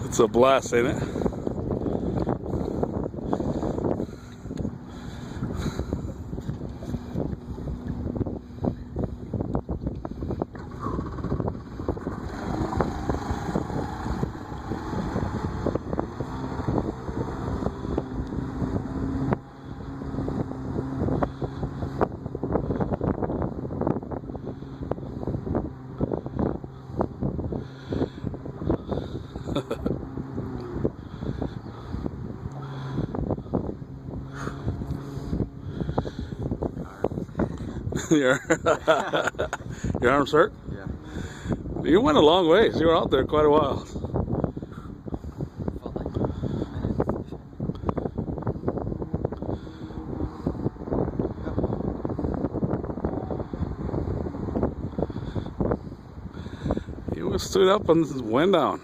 It's a blast, ain't it? your arms hurt? Yeah. You went a long ways. You were out there quite a while. Felt like a minute. You stood up and went down.